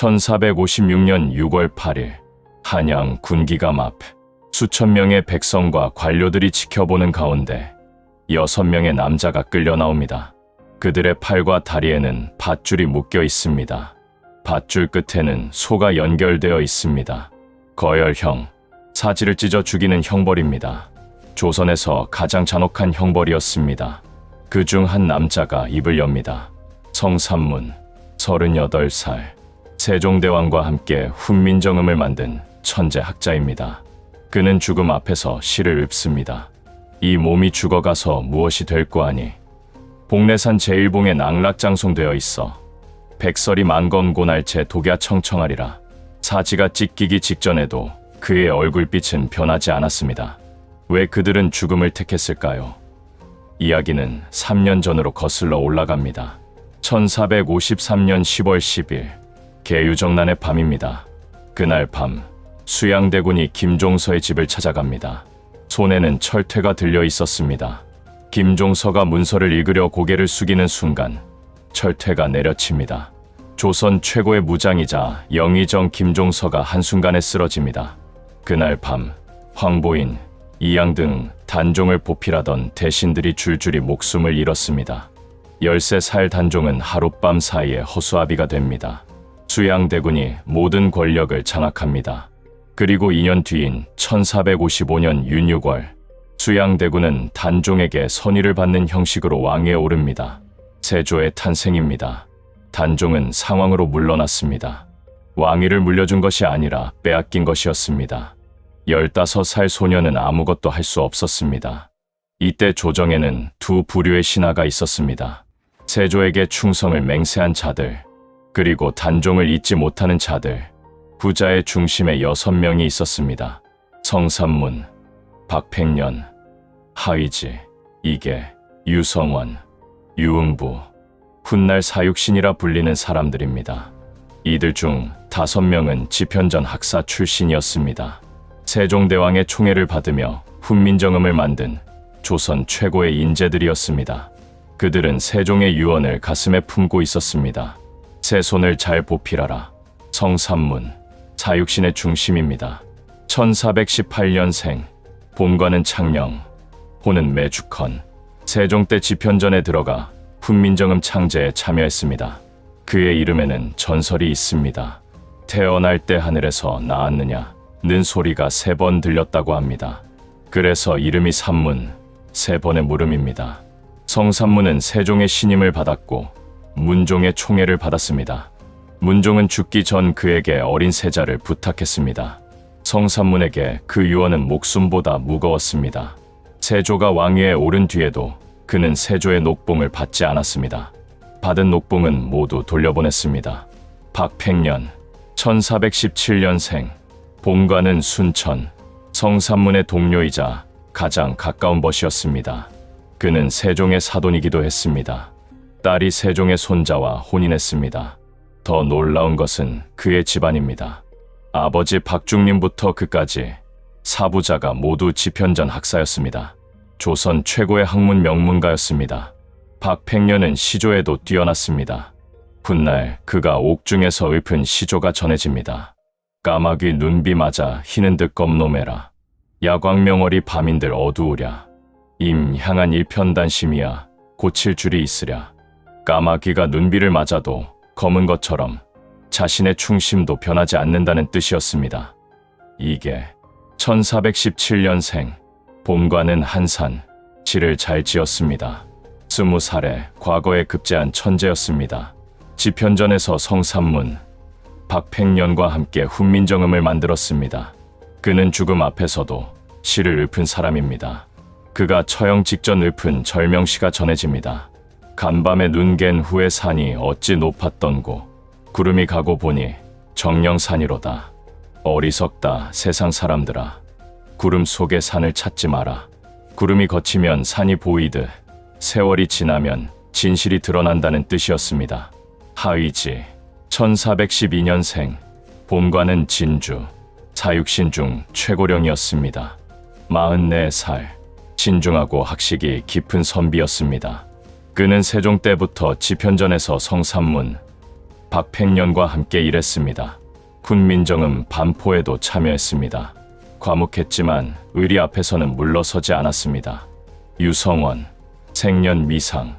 1456년 6월 8일 한양 군기감 앞 수천 명의 백성과 관료들이 지켜보는 가운데 6명의 남자가 끌려 나옵니다. 그들의 팔과 다리에는 밧줄이 묶여 있습니다. 밧줄 끝에는 소가 연결되어 있습니다. 거열형, 사지를 찢어 죽이는 형벌입니다. 조선에서 가장 잔혹한 형벌이었습니다. 그 중 한 남자가 입을 엽니다. 성삼문, 38살, 세종대왕과 함께 훈민정음을 만든 천재 학자입니다. 그는 죽음 앞에서 시를 읊습니다. 이 몸이 죽어가서 무엇이 될꼬 하니 복례산 제1봉에 낙락장송되어 있어 백설이 만검고날채 독야 청청하리라. 사지가 찢기기 직전에도 그의 얼굴빛은 변하지 않았습니다. 왜 그들은 죽음을 택했을까요? 이야기는 3년 전으로 거슬러 올라갑니다. 1453년 10월 10일 계유정난의 밤입니다. 그날 밤 수양대군이 김종서의 집을 찾아갑니다. 손에는 철퇴가 들려 있었습니다. 김종서가 문서를 읽으려 고개를 숙이는 순간 철퇴가 내려칩니다. 조선 최고의 무장이자 영의정 김종서가 한순간에 쓰러집니다. 그날 밤 황보인, 이양 등 단종을 보필하던 대신들이 줄줄이 목숨을 잃었습니다. 13살 단종은 하룻밤 사이에 허수아비가 됩니다. 수양대군이 모든 권력을 장악합니다. 그리고 2년 뒤인 1455년 윤 6월 수양대군은 단종에게 선의를 받는 형식으로 왕위에 오릅니다. 세조의 탄생입니다. 단종은 상왕으로 물러났습니다. 왕위를 물려준 것이 아니라 빼앗긴 것이었습니다. 15살 소녀는 아무것도 할 수 없었습니다. 이때 조정에는 두 부류의 신하가 있었습니다. 세조에게 충성을 맹세한 자들, 그리고 단종을 잊지 못하는 자들. 부자의 중심에 6명이 있었습니다. 성삼문, 박팽년, 하의지, 이계, 유성원, 유응부, 훗날 사육신이라 불리는 사람들입니다. 이들 중 5명은 집현전 학사 출신이었습니다. 세종대왕의 총애를 받으며 훈민정음을 만든 조선 최고의 인재들이었습니다. 그들은 세종의 유언을 가슴에 품고 있었습니다. 세 손을 잘 보필하라. 성삼문, 사육신의 중심입니다. 1418년생, 봄과는 창녕, 호는 매주컨. 세종 때 집현전에 들어가 훈민정음 창제에 참여했습니다. 그의 이름에는 전설이 있습니다. 태어날 때 하늘에서 나았느냐 는 소리가 3번 들렸다고 합니다. 그래서 이름이 삼문, 3번의 물음입니다. 성삼문은 세종의 신임을 받았고 문종의 총애를 받았습니다. 문종은 죽기 전 그에게 어린 세자를 부탁했습니다. 성삼문에게 그 유언은 목숨보다 무거웠습니다. 세조가 왕위에 오른 뒤에도 그는 세조의 녹봉을 받지 않았습니다. 받은 녹봉은 모두 돌려보냈습니다. 박팽년, 1417년생, 본관은 순천, 성삼문의 동료이자 가장 가까운 벗이었습니다. 그는 세종의 사돈이기도 했습니다. 딸이 세종의 손자와 혼인했습니다. 더 놀라운 것은 그의 집안입니다. 아버지 박중림부터 그까지 사부자가 모두 집현전 학사였습니다. 조선 최고의 학문 명문가였습니다. 박팽년은 시조에도 뛰어났습니다. 훗날 그가 옥중에서 읊은 시조가 전해집니다. 까마귀 눈비 맞아 희는 듯 검노매라. 야광명월이 밤인들 어두우랴. 임 향한 일편단심이야 고칠 줄이 있으랴. 까마귀가 눈비를 맞아도 검은 것처럼 자신의 충심도 변하지 않는다는 뜻이었습니다. 이게 1417년생, 봄과는 한산, 지를 잘 지었습니다. 20살에 과거에 급제한 천재였습니다. 집현전에서 성삼문, 박팽년과 함께 훈민정음을 만들었습니다. 그는 죽음 앞에서도 시를 읊은 사람입니다. 그가 처형 직전 읊은 절명시가 전해집니다. 간밤에 눈 갠 후에 산이 어찌 높았던고 구름이 가고 보니 정령산이로다. 어리석다 세상 사람들아. 구름 속의 산을 찾지 마라. 구름이 걷히면 산이 보이듯 세월이 지나면 진실이 드러난다는 뜻이었습니다. 하의지, 1412년생, 봄과는 진주, 사육신 중 최고령이었습니다. 44살, 신중하고 학식이 깊은 선비였습니다. 그는 세종 때부터 집현전에서 성삼문, 박팽년과 함께 일했습니다. 훈민정음 반포에도 참여했습니다. 과묵했지만 의리 앞에서는 물러서지 않았습니다. 유성원, 생년미상,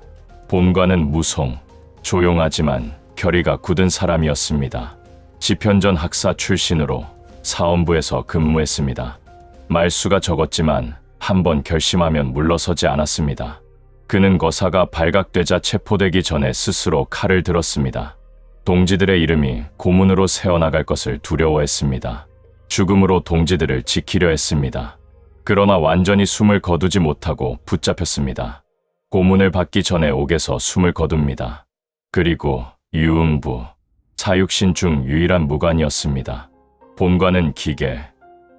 본관은 무송, 조용하지만 결의가 굳은 사람이었습니다. 집현전 학사 출신으로 사원부에서 근무했습니다. 말수가 적었지만 한번 결심하면 물러서지 않았습니다. 그는 거사가 발각되자 체포되기 전에 스스로 칼을 들었습니다. 동지들의 이름이 고문으로 새어나갈 것을 두려워했습니다. 죽음으로 동지들을 지키려 했습니다. 그러나 완전히 숨을 거두지 못하고 붙잡혔습니다. 고문을 받기 전에 옥에서 숨을 거둡니다. 그리고 유흥부, 사육신 중 유일한 무관이었습니다. 본관은 기계,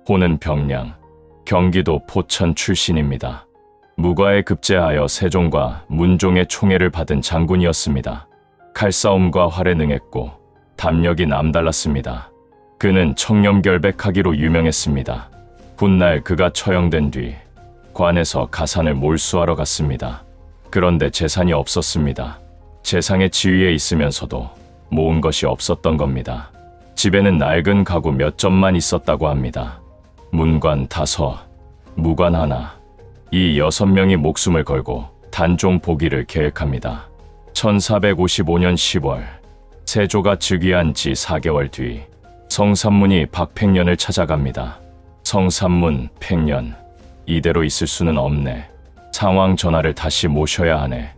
호는 병량, 경기도 포천 출신입니다. 무과에 급제하여 세종과 문종의 총애를 받은 장군이었습니다. 칼싸움과 활에 능했고 담력이 남달랐습니다. 그는 청렴결백하기로 유명했습니다. 훗날 그가 처형된 뒤 관에서 가산을 몰수하러 갔습니다. 그런데 재산이 없었습니다. 재상의 지위에 있으면서도 모은 것이 없었던 겁니다. 집에는 낡은 가구 몇 점만 있었다고 합니다. 문관 5, 무관 1, 이 6명이 목숨을 걸고 단종 포기를 계획합니다. 1455년 10월, 세조가 즉위한 지 4개월 뒤 성삼문이 박팽년을 찾아갑니다. 성삼문, 팽년, 이대로 있을 수는 없네. 상황 전하를 다시 모셔야 하네.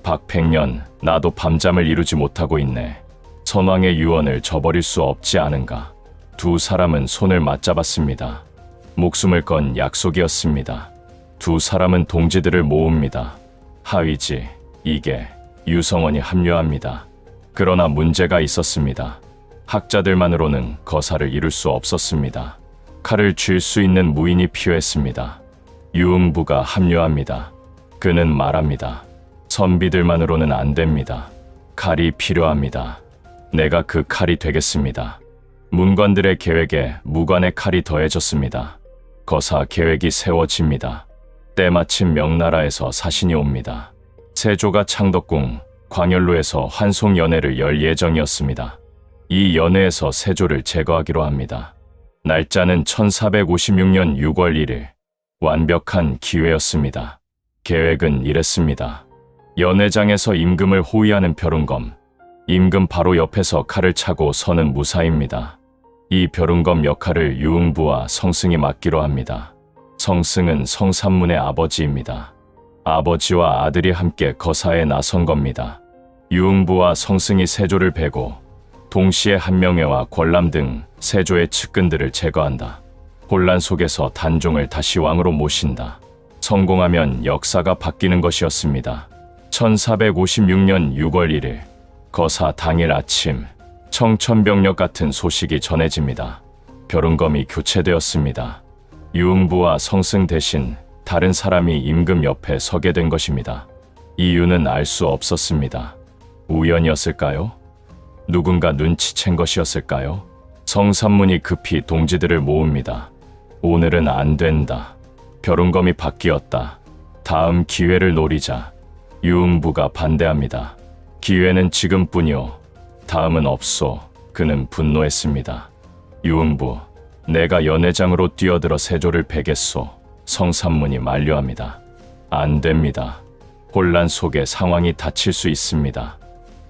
박팽년, 나도 밤잠을 이루지 못하고 있네. 선왕의 유언을 저버릴 수 없지 않은가. 두 사람은 손을 맞잡았습니다. 목숨을 건 약속이었습니다. 두 사람은 동지들을 모읍니다. 하위지, 이계, 유성원이 합류합니다. 그러나 문제가 있었습니다. 학자들만으로는 거사를 이룰 수 없었습니다. 칼을 쥘 수 있는 무인이 필요했습니다. 유흥부가 합류합니다. 그는 말합니다. 선비들만으로는 안 됩니다. 칼이 필요합니다. 내가 그 칼이 되겠습니다. 문관들의 계획에 무관의 칼이 더해졌습니다. 거사 계획이 세워집니다. 때마침 명나라에서 사신이 옵니다. 세조가 창덕궁 광열로에서 환송연회를 열 예정이었습니다. 이 연회에서 세조를 제거하기로 합니다. 날짜는 1456년 6월 1일. 완벽한 기회였습니다. 계획은 이랬습니다. 연회장에서 임금을 호위하는 벼룬검, 임금 바로 옆에서 칼을 차고 서는 무사입니다. 이 벼룬검 역할을 유흥부와 성승이 맡기로 합니다. 성승은 성삼문의 아버지입니다. 아버지와 아들이 함께 거사에 나선 겁니다. 유흥부와 성승이 세조를 베고 동시에 한명회와 권람 등 세조의 측근들을 제거한다. 혼란 속에서 단종을 다시 왕으로 모신다. 성공하면 역사가 바뀌는 것이었습니다. 1456년 6월 1일 거사 당일 아침 청천벽력 같은 소식이 전해집니다. 벼룬검이 교체되었습니다. 유흥부와 성승 대신 다른 사람이 임금 옆에 서게 된 것입니다. 이유는 알 수 없었습니다. 우연이었을까요? 누군가 눈치챈 것이었을까요? 성삼문이 급히 동지들을 모읍니다. 오늘은 안 된다. 벼룬검이 바뀌었다. 다음 기회를 노리자. 유흥부가 반대합니다. 기회는 지금뿐이오. 다음은 없소. 그는 분노했습니다. 유흥부, 내가 연회장으로 뛰어들어 세조를 베겠소. 성삼문이 만류합니다. 안 됩니다. 혼란 속에 상황이 닥칠 수 있습니다.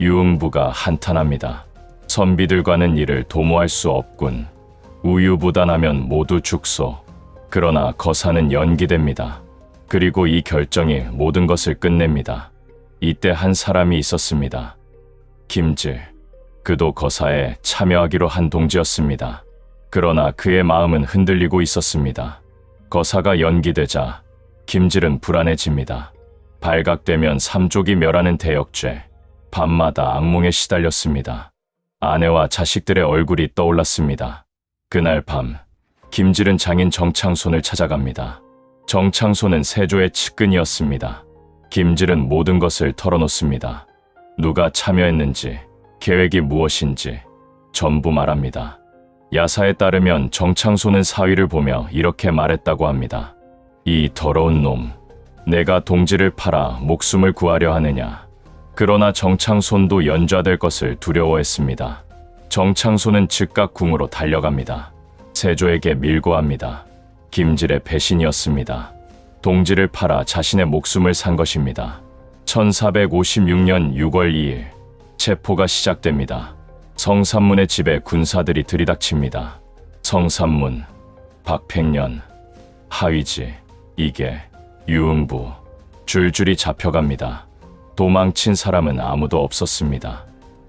유흥부가 한탄합니다. 선비들과는 이를 도모할 수 없군. 우유부단하면 모두 죽소. 그러나 거사는 연기됩니다. 그리고 이 결정이 모든 것을 끝냅니다. 이때 한 사람이 있었습니다. 김질. 그도 거사에 참여하기로 한 동지였습니다. 그러나 그의 마음은 흔들리고 있었습니다. 거사가 연기되자 김질은 불안해집니다. 발각되면 삼족이 멸하는 대역죄. 밤마다 악몽에 시달렸습니다. 아내와 자식들의 얼굴이 떠올랐습니다. 그날 밤 김질은 장인 정창손을 찾아갑니다. 정창손은 세조의 측근이었습니다. 김질은 모든 것을 털어놓습니다. 누가 참여했는지, 계획이 무엇인지 전부 말합니다. 야사에 따르면 정창손은 사위를 보며 이렇게 말했다고 합니다. 이 더러운 놈, 내가 동지를 팔아 목숨을 구하려 하느냐. 그러나 정창손도 연좌될 것을 두려워했습니다. 정창손은 즉각 궁으로 달려갑니다. 세조에게 밀고 합니다. 김질의 배신이었습니다. 동지를 팔아 자신의 목숨을 산 것입니다. 1456년 6월 2일 체포가 시작됩니다. 성삼문의 집에 군사들이 들이닥칩니다. 성삼문, 박팽년, 하위지, 이계, 유흥부 줄줄이 잡혀갑니다. 도망친 사람은 아무도 없었습니다.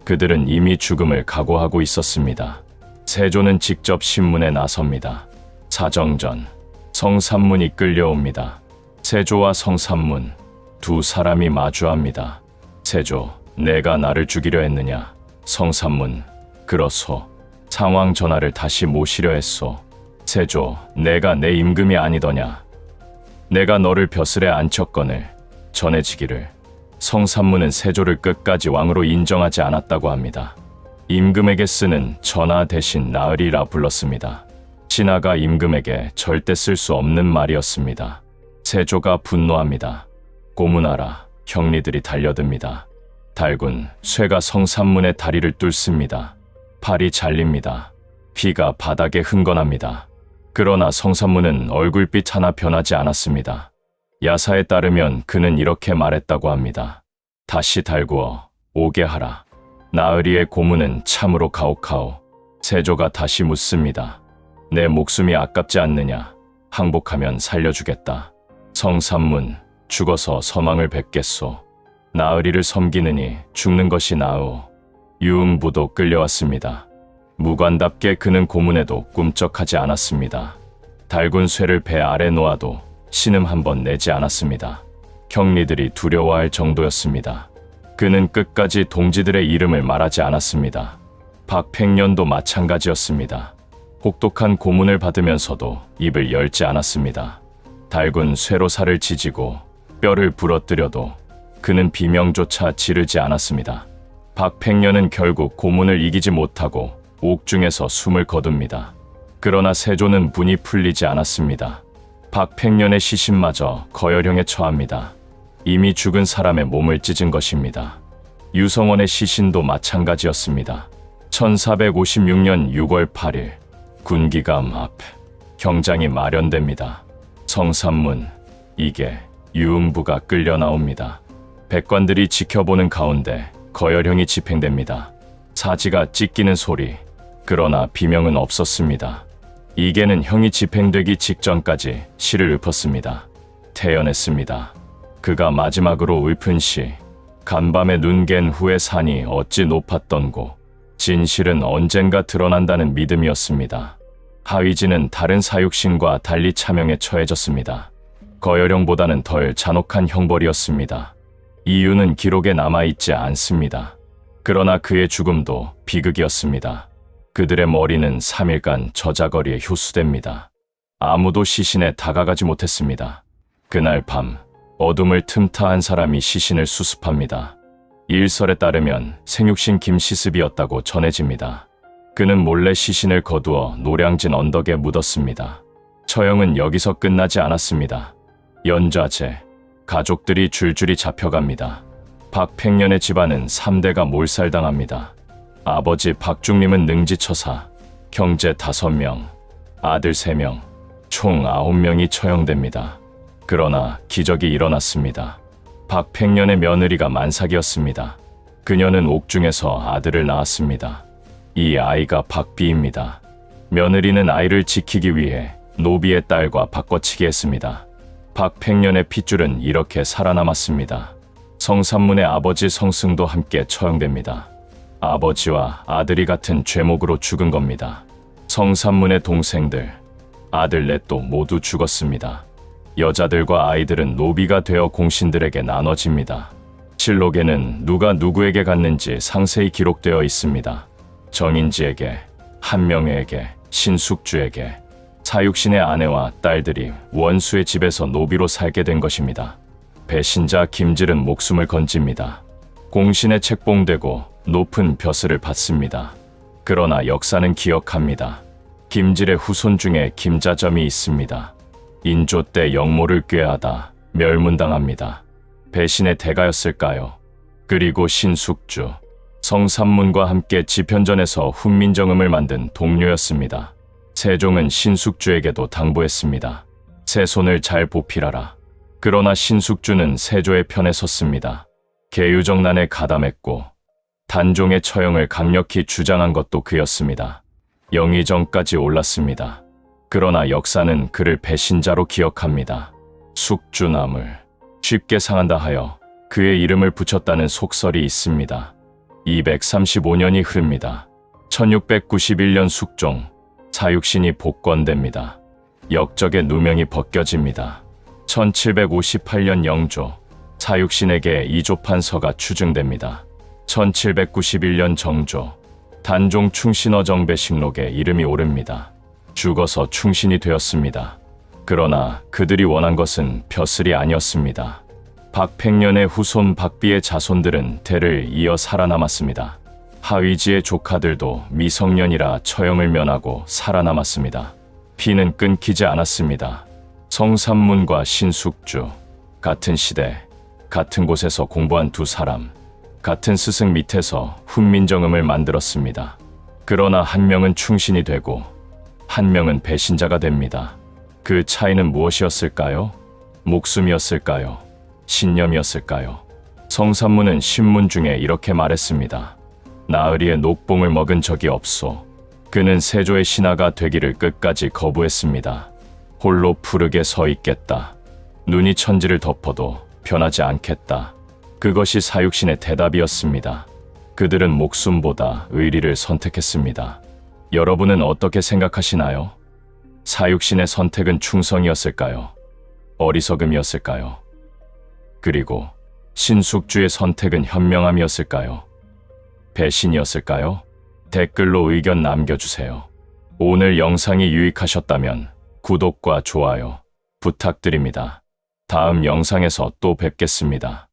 그들은 이미 죽음을 각오하고 있었습니다. 세조는 직접 신문에 나섭니다. 사정전, 성삼문이 끌려옵니다. 세조와 성삼문, 두 사람이 마주합니다. 세조, 내가 나를 죽이려 했느냐? 성삼문, 그렇소. 상황 전하를 다시 모시려 했소. 세조, 내가 내 임금이 아니더냐? 내가 너를 벼슬에 앉혔거늘 전해지기를. 성삼문은 세조를 끝까지 왕으로 인정하지 않았다고 합니다. 임금에게 쓰는 전하 대신 나으리라 불렀습니다. 신하가 임금에게 절대 쓸 수 없는 말이었습니다. 세조가 분노합니다. 고문하라. 형리들이 달려듭니다. 달군, 쇠가 성삼문의 다리를 뚫습니다. 팔이 잘립니다. 피가 바닥에 흥건합니다. 그러나 성삼문은 얼굴빛 하나 변하지 않았습니다. 야사에 따르면 그는 이렇게 말했다고 합니다. 다시 달구어 오게 하라. 나으리의 고문은 참으로 가혹하오. 세조가 다시 묻습니다. 내 목숨이 아깝지 않느냐? 항복하면 살려주겠다. 성삼문, 죽어서 서망을 뵙겠소. 나으리를 섬기느니 죽는 것이 나으오. 유흥부도 끌려왔습니다. 무관답게 그는 고문에도 꿈쩍하지 않았습니다. 달군 쇠를 배 아래 놓아도 신음 한 번 내지 않았습니다. 형리들이 두려워할 정도였습니다. 그는 끝까지 동지들의 이름을 말하지 않았습니다. 박팽년도 마찬가지였습니다. 혹독한 고문을 받으면서도 입을 열지 않았습니다. 달군 쇠로 살을 지지고 뼈를 부러뜨려도 그는 비명조차 지르지 않았습니다. 박팽년은 결국 고문을 이기지 못하고 옥중에서 숨을 거둡니다. 그러나 세조는 분이 풀리지 않았습니다. 박팽년의 시신마저 거열형에 처합니다. 이미 죽은 사람의 몸을 찢은 것입니다. 유성원의 시신도 마찬가지였습니다. 1456년 6월 8일 군기감 앞 경장이 마련됩니다. 성삼문, 이계, 유흥부가 끌려 나옵니다. 백관들이 지켜보는 가운데 거열형이 집행됩니다. 사지가 찢기는 소리, 그러나 비명은 없었습니다. 이계는 형이 집행되기 직전까지 시를 읊었습니다. 태연했습니다. 그가 마지막으로 읊은 시, 간밤에 눈 갠 후에 산이 어찌 높았던고, 진실은 언젠가 드러난다는 믿음이었습니다. 하위지는 다른 사육신과 달리 차명에 처해졌습니다. 거열형보다는 덜 잔혹한 형벌이었습니다. 이유는 기록에 남아있지 않습니다. 그러나 그의 죽음도 비극이었습니다. 그들의 머리는 3일간 저자거리에 효수됩니다. 아무도 시신에 다가가지 못했습니다. 그날 밤 어둠을 틈타 한 사람이 시신을 수습합니다. 일설에 따르면 생육신 김시습이었다고 전해집니다. 그는 몰래 시신을 거두어 노량진 언덕에 묻었습니다. 처형은 여기서 끝나지 않았습니다. 연좌제, 가족들이 줄줄이 잡혀갑니다. 박팽년의 집안은 3대가 몰살당합니다. 아버지 박중림은 능지처사, 형제 5명, 아들 3명, 총 9명이 처형됩니다. 그러나 기적이 일어났습니다. 박팽년의 며느리가 만삭이었습니다. 그녀는 옥중에서 아들을 낳았습니다. 이 아이가 박비입니다. 며느리는 아이를 지키기 위해 노비의 딸과 바꿔치기 했습니다. 박팽년의 핏줄은 이렇게 살아남았습니다. 성삼문의 아버지 성승도 함께 처형됩니다. 아버지와 아들이 같은 죄목으로 죽은 겁니다. 성삼문의 동생들, 아들 넷도 모두 죽었습니다. 여자들과 아이들은 노비가 되어 공신들에게 나눠집니다. 실록에는 누가 누구에게 갔는지 상세히 기록되어 있습니다. 정인지에게, 한명회에게, 신숙주에게, 사육신의 아내와 딸들이 원수의 집에서 노비로 살게 된 것입니다. 배신자 김질은 목숨을 건집니다. 공신에 책봉되고 높은 벼슬을 받습니다. 그러나 역사는 기억합니다. 김질의 후손 중에 김자점이 있습니다. 인조 때 영모를 꾀하다 멸문당합니다. 배신의 대가였을까요? 그리고 신숙주. 성삼문과 함께 집현전에서 훈민정음을 만든 동료였습니다. 세종은 신숙주에게도 당부했습니다. 새 손을 잘 보필하라. 그러나 신숙주는 세조의 편에 섰습니다. 계유정난에 가담했고 단종의 처형을 강력히 주장한 것도 그였습니다. 영의정까지 올랐습니다. 그러나 역사는 그를 배신자로 기억합니다. 숙주나물, 쉽게 상한다 하여 그의 이름을 붙였다는 속설이 있습니다. 235년이 흐릅니다. 1691년 숙종, 사육신이 복권됩니다. 역적의 누명이 벗겨집니다. 1758년 영조, 사육신에게 이조판서가 추증됩니다. 1791년 정조, 단종 충신어정배식록에 이름이 오릅니다. 죽어서 충신이 되었습니다. 그러나 그들이 원한 것은 벼슬이 아니었습니다. 박팽년의 후손 박비의 자손들은 대를 이어 살아남았습니다. 하위지의 조카들도 미성년이라 처형을 면하고 살아남았습니다. 피는 끊기지 않았습니다. 성삼문과 신숙주, 같은 시대, 같은 곳에서 공부한 두 사람, 같은 스승 밑에서 훈민정음을 만들었습니다. 그러나 한 명은 충신이 되고 한 명은 배신자가 됩니다. 그 차이는 무엇이었을까요? 목숨이었을까요? 신념이었을까요? 성삼문은 신문 중에 이렇게 말했습니다. 나으리의 녹봉을 먹은 적이 없소. 그는 세조의 신하가 되기를 끝까지 거부했습니다. 홀로 푸르게 서 있겠다. 눈이 천지를 덮어도 변하지 않겠다. 그것이 사육신의 대답이었습니다. 그들은 목숨보다 의리를 선택했습니다. 여러분은 어떻게 생각하시나요? 사육신의 선택은 충성이었을까요? 어리석음이었을까요? 그리고 신숙주의 선택은 현명함이었을까요? 배신이었을까요? 댓글로 의견 남겨주세요. 오늘 영상이 유익하셨다면 구독과 좋아요 부탁드립니다. 다음 영상에서 또 뵙겠습니다.